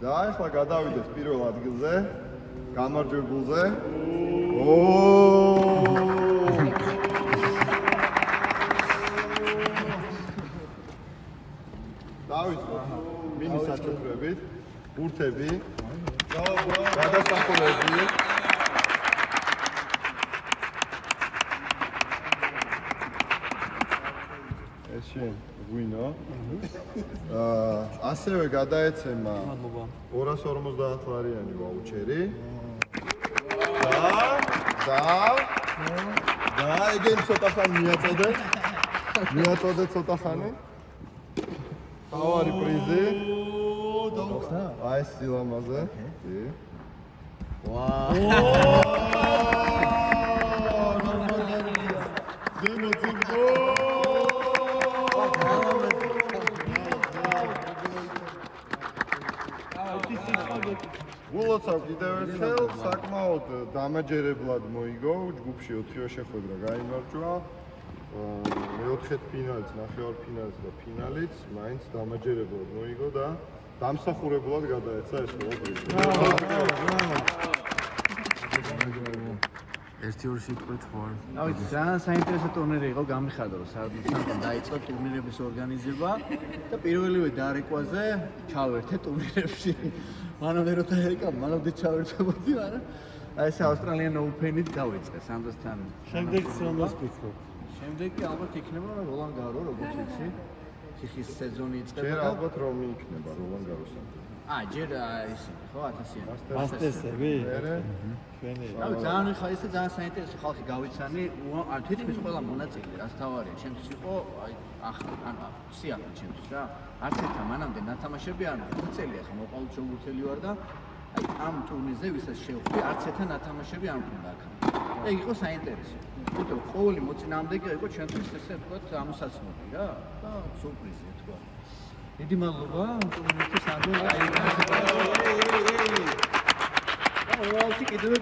და ახლა გადავიდეთ პირველ ადგილზე, გამარჯვებულზე. დავიწყოთ მინი საჩუქრებით, ბურთები, გადასახულები. ეს შენ გვინო. ასევე გადაეცემა 250 ლარიანი ვაუჩერი. და ეგენ ცოტა ხანი მიაწოდე ცოტა ხანი. თავარი პრიზი. აი ეს სილამაზე. გულოცავ კიდევ ერთხელ, საკმაოდ დამაჯერებლად მოიგო, ჯგუფში 4 შეხვედრა გაიმარჯვა. მეოთხედ ფინალიც, ნახევარფინალიც და ფინალიც, მაინც დამაჯერებლად მოიგო და დამსახურებულად გადაეცა ეს ყველა პრიზი. ერთი-ორი სიტყვით ხوار. ავით, ძალიან საინტერესო ტურნირი იყო, გამიხარდა რომ სარდლისთან დაიწყო ტურნირების ორგანიზება და პირველივე დარეკვაზე ჩავერთე ტურნირებში. მანამდე რო დაერეკა, მანამდე ჩავერთებოდი, მაგრამ აი ეს Australian Open-ით დავიწყე სანდროსთან. შემდეგ სანდროს ფიქრო. შემდეგი ალბათ იქნება როლან გარო, როგორც ვიცი. ციხის სეზონი იწყება. ჯერ ალბათ რომ იქნება როლან გაროსთან. ჯერ ისინი ხო 1000-იანი. მასტერსები? ჩვენი. ძალიან ხალის და ძალიან საინტერესო ხალხი გავიცანი, თითქმის ყველა მონაწილე, რაც თავარია, ჩემთვის იყო ახლა, სიახლე ჩემთვის რა. არც ერთა მანამდე ნათამაშები არ მქონდა წელი ახლა მოყავთ ჩოგურთელი ვარ და ამ ტურნირზე ვისაც შევხვდი, არც ერთა ნათამაშები არ მქონდა აქ. და იყო საინტერესო. თუმცა ყოველი მოწინააღმდეგე იყო ჩვენთვის ესე ვთქვათ ამოსაცნობი რა და სურპრიზი თქვა. დიდი მადლობა ტურნირისთვის სანდრო.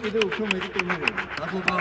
კიდევ უფრო მეტი ტურნირები. მადლობა.